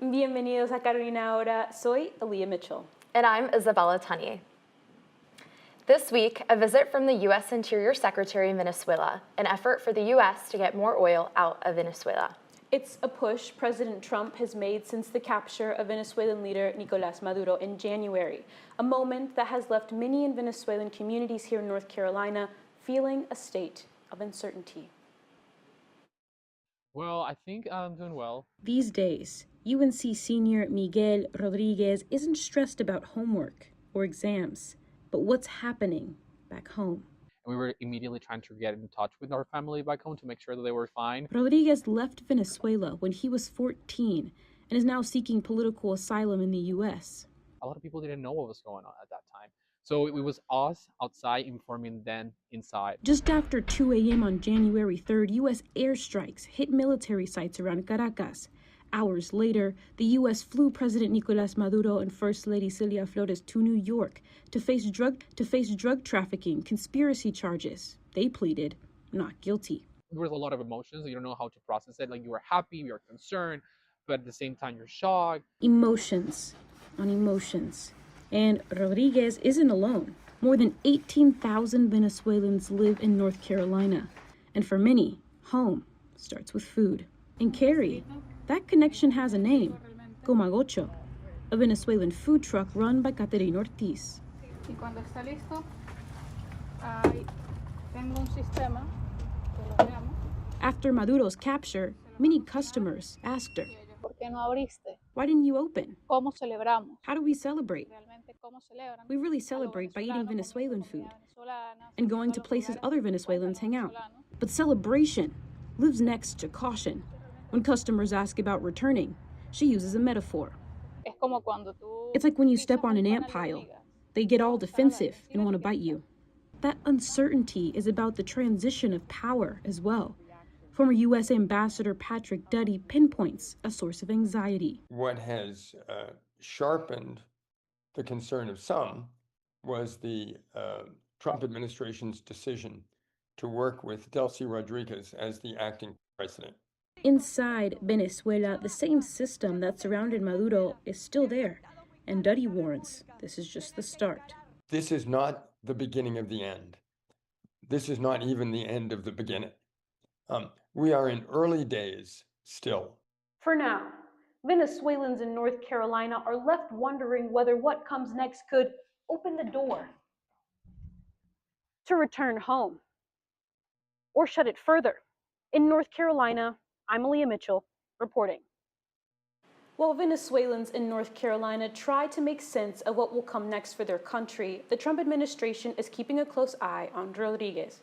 Bienvenidos a Carolina Ahora. Soy Aaliyah Mitchell. And I'm Isabella Tunny. This week, a visit from the U.S. Interior Secretary in Venezuela, an effort for the U.S. to get more oil out of Venezuela. It's a push President Trump has made since the capture of Venezuelan leader Nicolás Maduro in January, a moment that has left many in Venezuelan communities here in North Carolina feeling a state of uncertainty. Well, I think I'm doing well. These days, UNC senior Miguel Rodriguez isn't stressed about homework or exams, but what's happening back home. We were immediately trying to get in touch with our family back home to make sure that they were fine. Rodriguez left Venezuela when he was 14 and is now seeking political asylum in the U.S. A lot of people didn't know what was going on at that time. So it was us outside informing them inside. Just after 2 a.m. on January 3rd, U.S. airstrikes hit military sites around Caracas. Hours later, the U.S. flew President Nicolás Maduro and First Lady Celia Flores to New York to face drug trafficking conspiracy charges. They pleaded not guilty. There was a lot of emotions. You don't know how to process it. Like, you were happy, you're concerned, but at the same time you're shocked. Emotions on emotions. And Rodriguez isn't alone. More than 18,000 Venezuelans live in North Carolina. And for many, home starts with food. In Cary, that connection has a name, Comagocho, a Venezuelan food truck run by Caterina Ortiz. Y cuando está listo, ahí tengo un sistema que lo veamos. After Maduro's capture, many customers asked her, ¿Por qué no abriste? "Why didn't you open? ¿Cómo celebramos? How do we celebrate?" Realmente cómo celebran. We really celebrate by eating Venezuelan food and going to places other Venezuelans hang out. But celebration lives next to caution. When customers ask about returning, she uses a metaphor. Es como cuando tú It's like when you step on an ant pile. They get all defensive and want to bite you. That uncertainty is about the transition of power as well. Former U.S. Ambassador Patrick Duddy pinpoints a source of anxiety. What has sharpened the concern of some was the Trump administration's decision to work with Delcy Rodriguez as the acting president. Inside Venezuela, the same system that surrounded Maduro is still there, and Duddy warns this is just the start. This is not the beginning of the end. This is not even the end of the beginning. We are in early days still. For now, Venezuelans in North Carolina are left wondering whether what comes next could open the door to return home or shut it further. In North Carolina, I'm Aaliyah Mitchell, reporting. While Venezuelans in North Carolina try to make sense of what will come next for their country, the Trump administration is keeping a close eye on Rodriguez.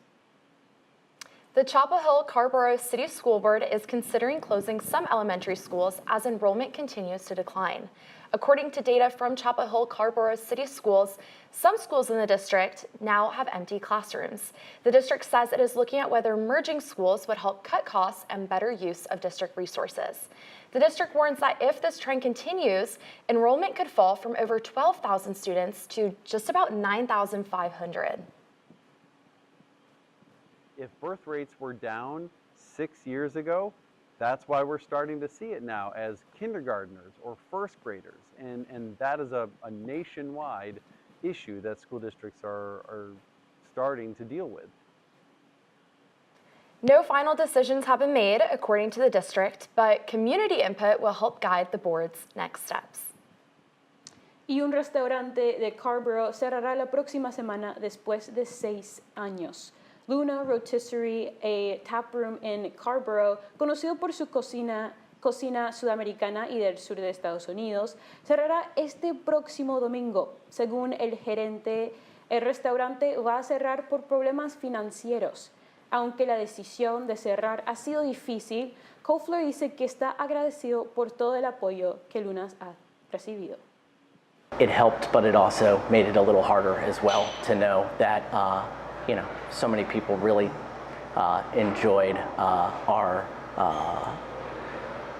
The Chapel Hill-Carrboro City School Board is considering closing some elementary schools as enrollment continues to decline. According to data from Chapel Hill-Carrboro City Schools, some schools in the district now have empty classrooms. The district says it is looking at whether merging schools would help cut costs and better use of district resources. The district warns that if this trend continues, enrollment could fall from over 12,000 students to just about 9,500. If birth rates were down 6 years ago, that's why we're starting to see it now as kindergartners or first graders. And that is a nationwide issue that school districts are starting to deal with. No final decisions have been made, according to the district, but community input will help guide the board's next steps. Y un restaurante de Carrboro cerrará la próxima semana después de 6 años. Luna Rotisserie, a taproom in Carrboro, conocido por su cocina sudamericana y del sur de Estados Unidos, cerrará este próximo domingo. Según el gerente, el restaurante va a cerrar por problemas financieros. Aunque la decisión de cerrar ha sido difícil, Kofler dice que está agradecido por todo el apoyo que Lunas ha recibido. It helped, but it also made it a little harder as well to know that so many people really enjoyed our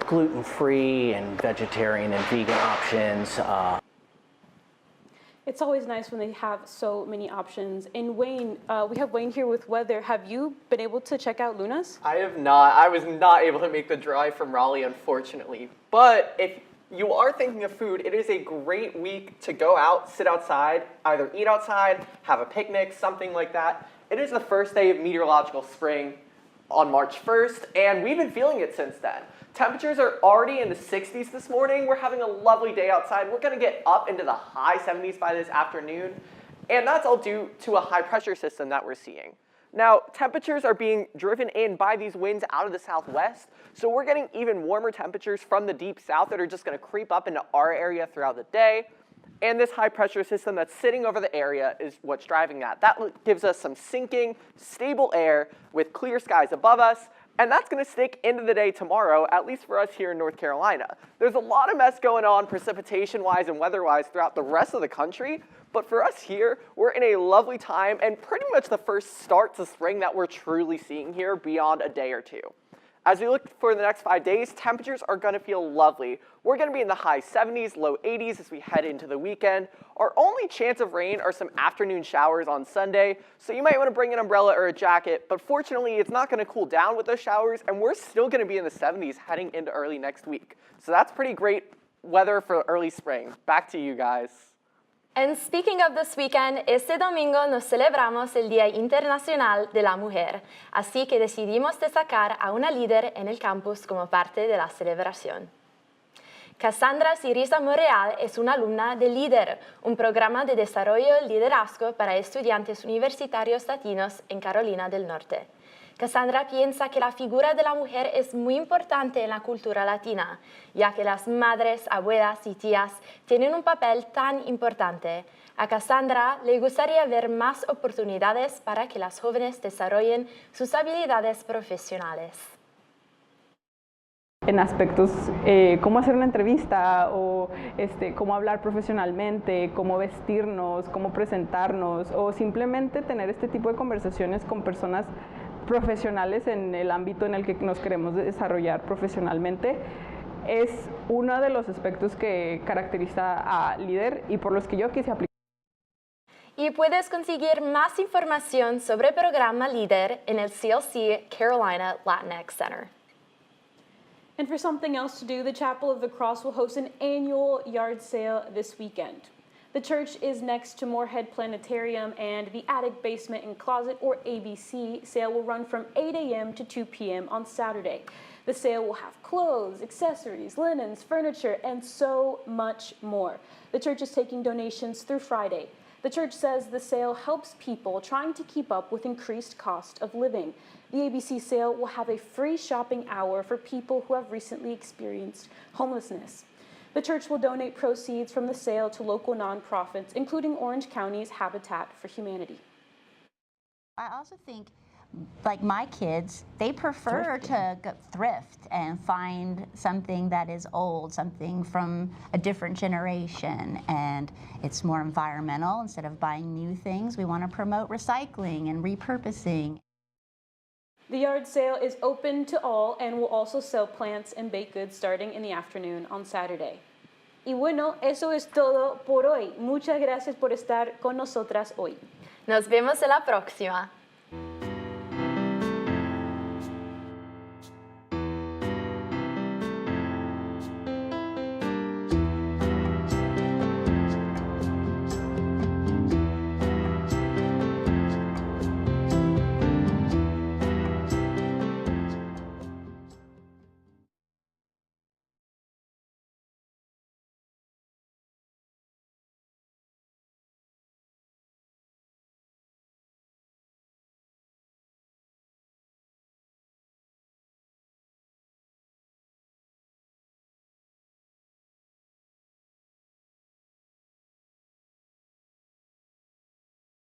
gluten-free and vegetarian and vegan options. It's always nice when they have so many options. And Wayne, we have Wayne here with weather. Have you been able to check out Luna's? I have not. I was not able to make the drive from Raleigh, unfortunately. But if you are thinking of food, it is a great week to go out, sit outside, either eat outside, have a picnic, something like that. It is the first day of meteorological spring on March 1st, and we've been feeling it since then. Temperatures are already in the 60s this morning. We're having a lovely day outside. We're going to get up into the high 70s by this afternoon, and that's all due to a high pressure system that we're seeing. Now, temperatures are being driven in by these winds out of the southwest, so we're getting even warmer temperatures from the deep south that are just going to creep up into our area throughout the day. And this high pressure system that's sitting over the area is what's driving that. That gives us some sinking, stable air with clear skies above us, and that's going to stick into the day tomorrow, at least for us here in North Carolina. There's a lot of mess going on precipitation-wise and weather-wise throughout the rest of the country, but for us here, we're in a lovely time and pretty much the first start to spring that we're truly seeing here beyond a day or two. As we look for the next 5 days, temperatures are going to feel lovely. We're going to be in the high 70s, low 80s as we head into the weekend. Our only chance of rain are some afternoon showers on Sunday, so you might want to bring an umbrella or a jacket, but fortunately it's not going to cool down with those showers, and we're still going to be in the 70s heading into early next week. So that's pretty great weather for early spring. Back to you guys. And speaking of this weekend, este domingo nos celebramos el Día Internacional de la Mujer, así que decidimos destacar a una líder en el campus como parte de la celebración. Cassandra Sirisa Monreal es una alumna de LEADER, un programa de desarrollo y liderazgo para estudiantes universitarios latinos en Carolina del Norte. Cassandra piensa que la figura de la mujer es muy importante en la cultura latina, ya que las madres, abuelas y tías tienen un papel tan importante. A Cassandra le gustaría ver más oportunidades para que las jóvenes desarrollen sus habilidades profesionales. En aspectos cómo hacer una entrevista o cómo hablar profesionalmente, cómo vestirnos, cómo presentarnos o simplemente tener este tipo de conversaciones con personas profesionales en el ámbito en el que nos queremos desarrollar profesionalmente es uno de los aspectos que caracteriza a LEADER y por los que yo quise aplicar. Y puedes conseguir más información sobre el programa LEADER en el CLC Carolina Latinx Center. And for something else to do, the Chapel of the Cross will host an annual yard sale this weekend. The church is next to Moorhead Planetarium, and the Attic Basement and Closet, or ABC, sale will run from 8 a.m. to 2 p.m. on Saturday. The sale will have clothes, accessories, linens, furniture, and so much more. The church is taking donations through Friday. The church says the sale helps people trying to keep up with increased cost of living. The ABC sale will have a free shopping hour for people who have recently experienced homelessness. The church will donate proceeds from the sale to local nonprofits, including Orange County's Habitat for Humanity. I also think, like my kids, they prefer to go thrift and find something that is old, something from a different generation, and it's more environmental. Instead of buying new things, we want to promote recycling and repurposing. The yard sale is open to all and will also sell plants and baked goods starting in the afternoon on Saturday. Y bueno, eso es todo por hoy. Muchas gracias por estar con nosotras hoy. Nos vemos en la próxima.